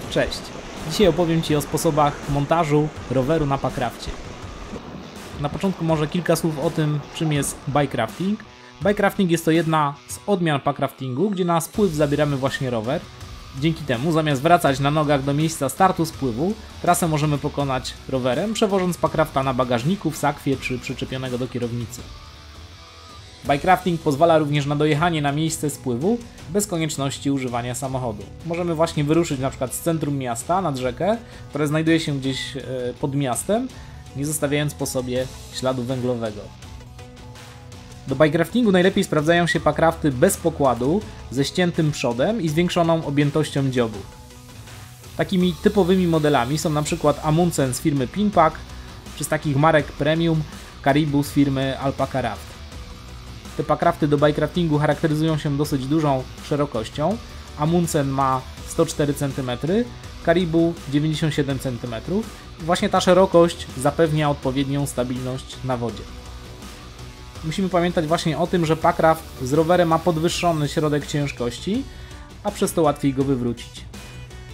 Cześć! Dzisiaj opowiem Ci o sposobach montażu roweru na Packrafcie. Na początku może kilka słów o tym, czym jest bike-rafting. Bike-rafting jest to jedna z odmian packraftingu, gdzie na spływ zabieramy właśnie rower. Dzięki temu, zamiast wracać na nogach do miejsca startu spływu, trasę możemy pokonać rowerem, przewożąc packrafta na bagażniku, w sakwie czy przyczepionego do kierownicy. Bike-rafting pozwala również na dojechanie na miejsce spływu bez konieczności używania samochodu. Możemy właśnie wyruszyć na przykład z centrum miasta nad rzekę, która znajduje się gdzieś pod miastem, nie zostawiając po sobie śladu węglowego. Do bike-raftingu najlepiej sprawdzają się packrafty bez pokładu, ze ściętym przodem i zwiększoną objętością dziobu. Takimi typowymi modelami są np. Amundsen z firmy Pinpack, czy z takich marek premium Caribou z firmy Alpaca Raft. Te packrafty do bike-raftingu charakteryzują się dosyć dużą szerokością. Amundsen ma 104 cm, Caribou 97 cm. Właśnie ta szerokość zapewnia odpowiednią stabilność na wodzie. Musimy pamiętać właśnie o tym, że packraft z rowerem ma podwyższony środek ciężkości, a przez to łatwiej go wywrócić.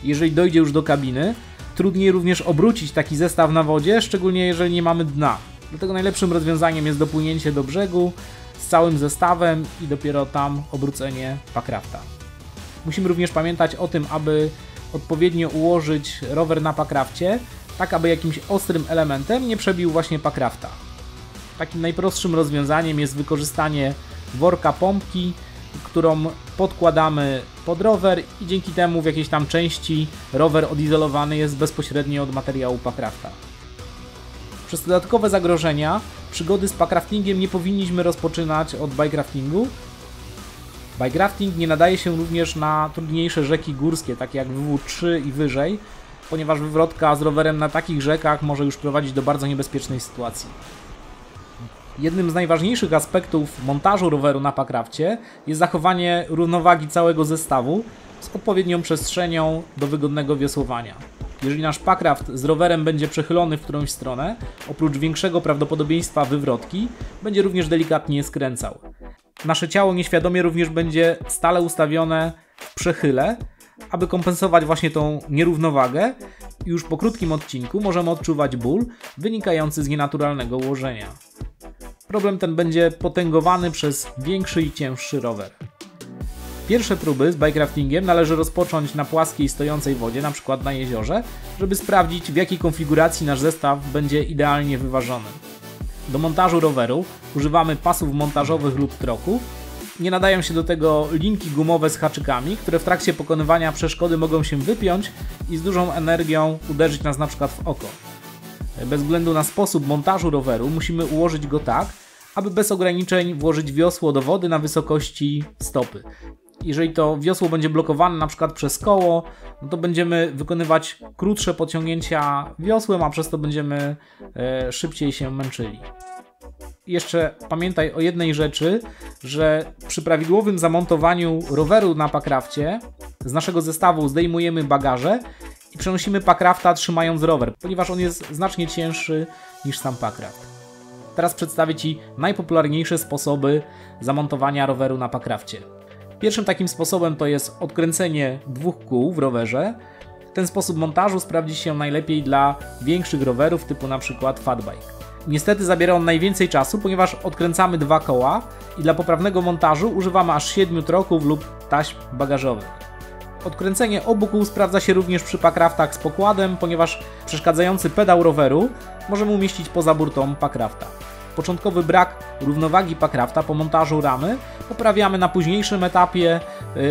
Jeżeli dojdzie już do kabiny, trudniej również obrócić taki zestaw na wodzie, szczególnie jeżeli nie mamy dna. Dlatego najlepszym rozwiązaniem jest dopłynięcie do brzegu z całym zestawem i dopiero tam obrócenie packrafta. Musimy również pamiętać o tym, aby odpowiednio ułożyć rower na packrafcie, tak aby jakimś ostrym elementem nie przebił właśnie packrafta. Takim najprostszym rozwiązaniem jest wykorzystanie worka pompki, którą podkładamy pod rower i dzięki temu w jakiejś tam części rower odizolowany jest bezpośrednio od materiału packrafta. Przez dodatkowe zagrożenia przygody z packraftingiem nie powinniśmy rozpoczynać od bike-raftingu. Bike-rafting nie nadaje się również na trudniejsze rzeki górskie, takie jak WW3 i wyżej, ponieważ wywrotka z rowerem na takich rzekach może już prowadzić do bardzo niebezpiecznej sytuacji. Jednym z najważniejszych aspektów montażu roweru na packrafcie jest zachowanie równowagi całego zestawu z odpowiednią przestrzenią do wygodnego wiosłowania. Jeżeli nasz packraft z rowerem będzie przechylony w którąś stronę, oprócz większego prawdopodobieństwa wywrotki, będzie również delikatnie skręcał. Nasze ciało nieświadomie również będzie stale ustawione w przechyle, aby kompensować właśnie tą nierównowagę i już po krótkim odcinku możemy odczuwać ból wynikający z nienaturalnego ułożenia. Problem ten będzie potęgowany przez większy i cięższy rower. Pierwsze próby z bike-raftingiem należy rozpocząć na płaskiej stojącej wodzie, np. na jeziorze, żeby sprawdzić, w jakiej konfiguracji nasz zestaw będzie idealnie wyważony. Do montażu roweru używamy pasów montażowych lub troków. Nie nadają się do tego linki gumowe z haczykami, które w trakcie pokonywania przeszkody mogą się wypiąć i z dużą energią uderzyć nas np. w oko. Bez względu na sposób montażu roweru musimy ułożyć go tak, aby bez ograniczeń włożyć wiosło do wody na wysokości stopy. Jeżeli to wiosło będzie blokowane np. przez koło, no to będziemy wykonywać krótsze pociągnięcia wiosłem, a przez to będziemy szybciej się męczyli. Jeszcze pamiętaj o jednej rzeczy, że przy prawidłowym zamontowaniu roweru na packrafcie z naszego zestawu zdejmujemy bagaże i przenosimy packrafta trzymając rower, ponieważ on jest znacznie cięższy niż sam packraft. Teraz przedstawię Ci najpopularniejsze sposoby zamontowania roweru na packrafcie. Pierwszym takim sposobem to jest odkręcenie dwóch kół w rowerze. Ten sposób montażu sprawdzi się najlepiej dla większych rowerów typu np. fatbike. Niestety zabiera on najwięcej czasu, ponieważ odkręcamy dwa koła i dla poprawnego montażu używamy aż 7 troków lub taśm bagażowych. Odkręcenie obu kół sprawdza się również przy packraftach z pokładem, ponieważ przeszkadzający pedał roweru możemy umieścić poza burtą packrafta. Początkowy brak równowagi packrafta po montażu ramy poprawiamy na późniejszym etapie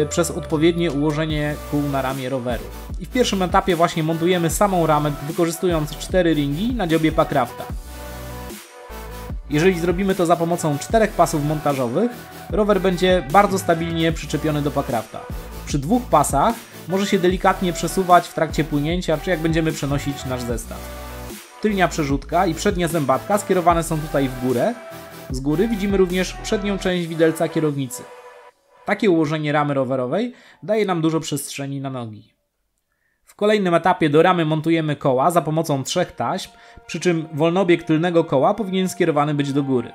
przez odpowiednie ułożenie kół na ramię roweru. I w pierwszym etapie właśnie montujemy samą ramę, wykorzystując 4 ringi na dziobie packrafta. Jeżeli zrobimy to za pomocą 4 pasów montażowych, rower będzie bardzo stabilnie przyczepiony do packrafta. Przy 2 pasach może się delikatnie przesuwać w trakcie płynięcia, czy jak będziemy przenosić nasz zestaw. Tylnia przerzutka i przednia zębatka skierowane są tutaj w górę. Z góry widzimy również przednią część widelca kierownicy. Takie ułożenie ramy rowerowej daje nam dużo przestrzeni na nogi. W kolejnym etapie do ramy montujemy koła za pomocą 3 taśm, przy czym wolnobieg tylnego koła powinien skierowany być do góry.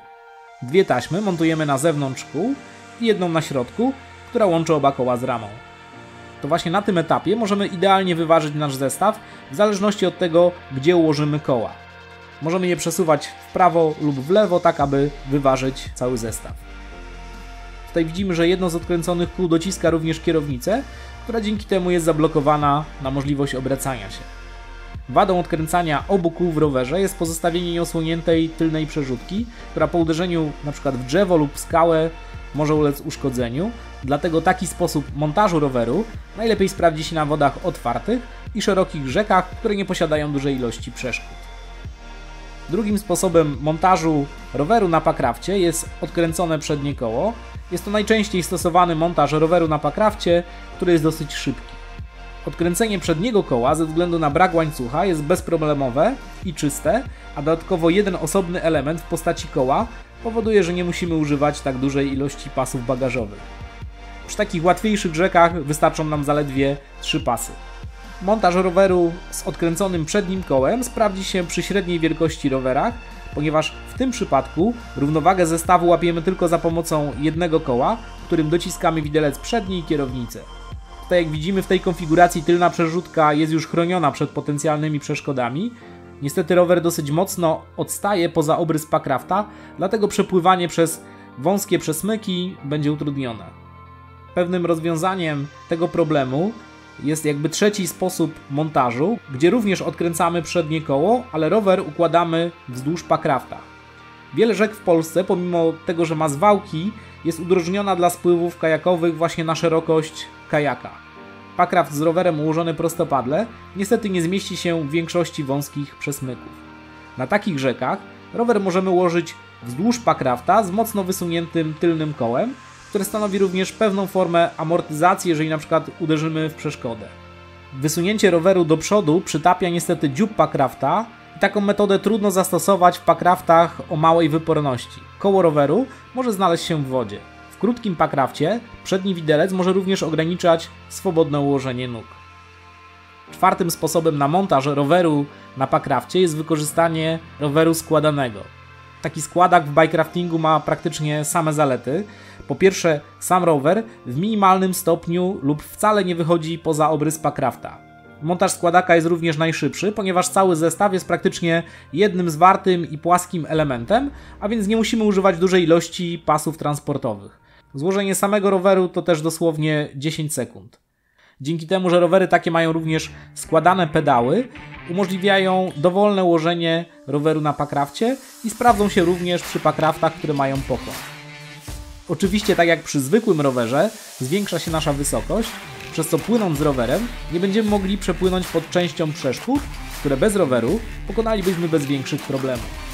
2 taśmy montujemy na zewnątrz kół i jedną na środku, która łączy oba koła z ramą. to właśnie na tym etapie możemy idealnie wyważyć nasz zestaw w zależności od tego, gdzie ułożymy koła. Możemy je przesuwać w prawo lub w lewo, tak aby wyważyć cały zestaw. Tutaj widzimy, że jedno z odkręconych kół dociska również kierownicę, która dzięki temu jest zablokowana na możliwość obracania się. Wadą odkręcania obu kół w rowerze jest pozostawienie nieosłoniętej tylnej przerzutki, która po uderzeniu np. w drzewo lub skałę może ulec uszkodzeniu, dlatego taki sposób montażu roweru najlepiej sprawdzi się na wodach otwartych i szerokich rzekach, które nie posiadają dużej ilości przeszkód. Drugim sposobem montażu roweru na packrafcie jest odkręcone przednie koło. Jest to najczęściej stosowany montaż roweru na packrafcie, który jest dosyć szybki. Odkręcenie przedniego koła ze względu na brak łańcucha jest bezproblemowe i czyste, a dodatkowo jeden osobny element w postaci koła powoduje, że nie musimy używać tak dużej ilości pasów bagażowych. Przy takich łatwiejszych rzekach wystarczą nam zaledwie 3 pasy. Montaż roweru z odkręconym przednim kołem sprawdzi się przy średniej wielkości rowerach, ponieważ w tym przypadku równowagę zestawu łapiemy tylko za pomocą jednego koła, którym dociskamy widelec przedni i kierownicę. Tutaj jak widzimy, w tej konfiguracji tylna przerzutka jest już chroniona przed potencjalnymi przeszkodami. Niestety rower dosyć mocno odstaje poza obrys packrafta, dlatego przepływanie przez wąskie przesmyki będzie utrudnione. Pewnym rozwiązaniem tego problemu jest jakby trzeci sposób montażu, gdzie również odkręcamy przednie koło, ale rower układamy wzdłuż packrafta. Wiele rzek w Polsce, pomimo tego, że ma zwałki, jest udrożniona dla spływów kajakowych właśnie na szerokość kajaka. Packraft z rowerem ułożony prostopadle niestety nie zmieści się w większości wąskich przesmyków. Na takich rzekach rower możemy ułożyć wzdłuż packrafta z mocno wysuniętym tylnym kołem, które stanowi również pewną formę amortyzacji, jeżeli na przykład uderzymy w przeszkodę. Wysunięcie roweru do przodu przytapia niestety dziób packrafta i taką metodę trudno zastosować w packraftach o małej wyporności. Koło roweru może znaleźć się w wodzie. W krótkim packrafcie przedni widelec może również ograniczać swobodne ułożenie nóg. Czwartym sposobem na montaż roweru na packrafcie jest wykorzystanie roweru składanego. Taki składak w bikekraftingu ma praktycznie same zalety. Po pierwsze, sam rower w minimalnym stopniu lub wcale nie wychodzi poza obrys packrafta. Montaż składaka jest również najszybszy, ponieważ cały zestaw jest praktycznie jednym zwartym i płaskim elementem, a więc nie musimy używać dużej ilości pasów transportowych. Złożenie samego roweru to też dosłownie 10 sekund. Dzięki temu, że rowery takie mają również składane pedały, umożliwiają dowolne ułożenie roweru na packrafcie i sprawdzą się również przy packraftach, które mają pokład. Oczywiście, tak jak przy zwykłym rowerze, zwiększa się nasza wysokość, przez co płynąc z rowerem nie będziemy mogli przepłynąć pod częścią przeszkód, które bez roweru pokonalibyśmy bez większych problemów.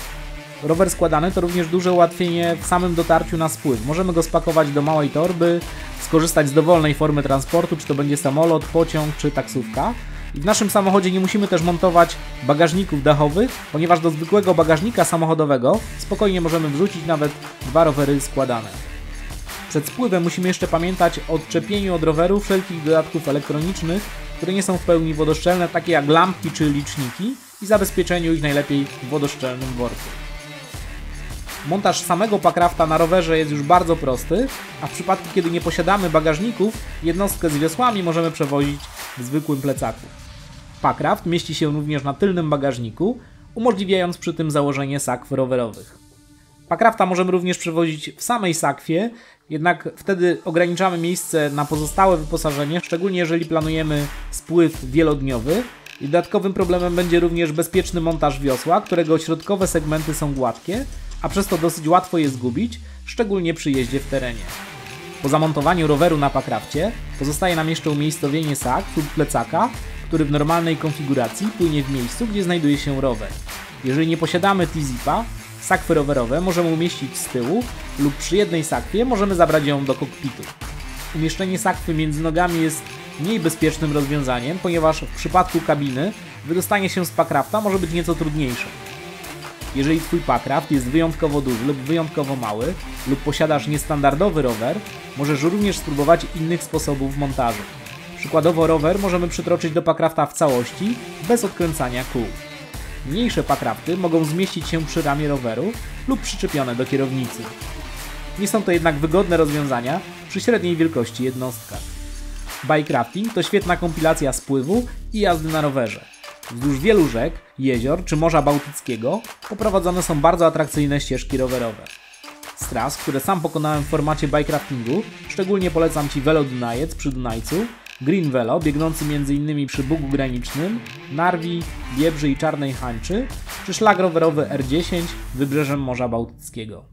Rower składany to również duże ułatwienie w samym dotarciu na spływ. Możemy go spakować do małej torby, skorzystać z dowolnej formy transportu, czy to będzie samolot, pociąg czy taksówka. I w naszym samochodzie nie musimy też montować bagażników dachowych, ponieważ do zwykłego bagażnika samochodowego spokojnie możemy wrzucić nawet 2 rowery składane. Przed spływem musimy jeszcze pamiętać o odczepieniu od roweru wszelkich dodatków elektronicznych, które nie są w pełni wodoszczelne, takie jak lampki czy liczniki, i zabezpieczeniu ich najlepiej w wodoszczelnym worku. Montaż samego packrafta na rowerze jest już bardzo prosty, a w przypadku kiedy nie posiadamy bagażników, jednostkę z wiosłami możemy przewozić w zwykłym plecaku. Packraft mieści się również na tylnym bagażniku, umożliwiając przy tym założenie sakw rowerowych. Packrafta możemy również przewozić w samej sakwie, jednak wtedy ograniczamy miejsce na pozostałe wyposażenie, szczególnie jeżeli planujemy spływ wielodniowy. I dodatkowym problemem będzie również bezpieczny montaż wiosła, którego środkowe segmenty są gładkie, a przez to dosyć łatwo je zgubić, szczególnie przy jeździe w terenie. Po zamontowaniu roweru na packrafcie pozostaje nam jeszcze umiejscowienie sakw lub plecaka, który w normalnej konfiguracji płynie w miejscu, gdzie znajduje się rower. Jeżeli nie posiadamy T-zipa, sakwy rowerowe możemy umieścić z tyłu lub przy jednej sakwie możemy zabrać ją do kokpitu. Umieszczenie sakwy między nogami jest mniej bezpiecznym rozwiązaniem, ponieważ w przypadku kabiny wydostanie się z packrafta może być nieco trudniejsze. Jeżeli Twój packraft jest wyjątkowo duży lub wyjątkowo mały lub posiadasz niestandardowy rower, możesz również spróbować innych sposobów montażu. Przykładowo rower możemy przytroczyć do packrafta w całości, bez odkręcania kół. Mniejsze packrafty mogą zmieścić się przy ramie roweru lub przyczepione do kierownicy. Nie są to jednak wygodne rozwiązania przy średniej wielkości jednostkach. Bike-rafting to świetna kompilacja spływu i jazdy na rowerze. Wzdłuż wielu rzek, jezior czy Morza Bałtyckiego poprowadzone są bardzo atrakcyjne ścieżki rowerowe. Z tras, które sam pokonałem w formacie bike-raftingu, szczególnie polecam Ci Velo Dunajec przy Dunajcu, Green Velo biegnący m.in. przy Bugu Granicznym, Narwi, Biebrzy i Czarnej Hańczy, czy szlak rowerowy R10 wybrzeżem Morza Bałtyckiego.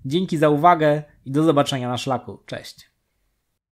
Dzięki za uwagę i do zobaczenia na szlaku. Cześć!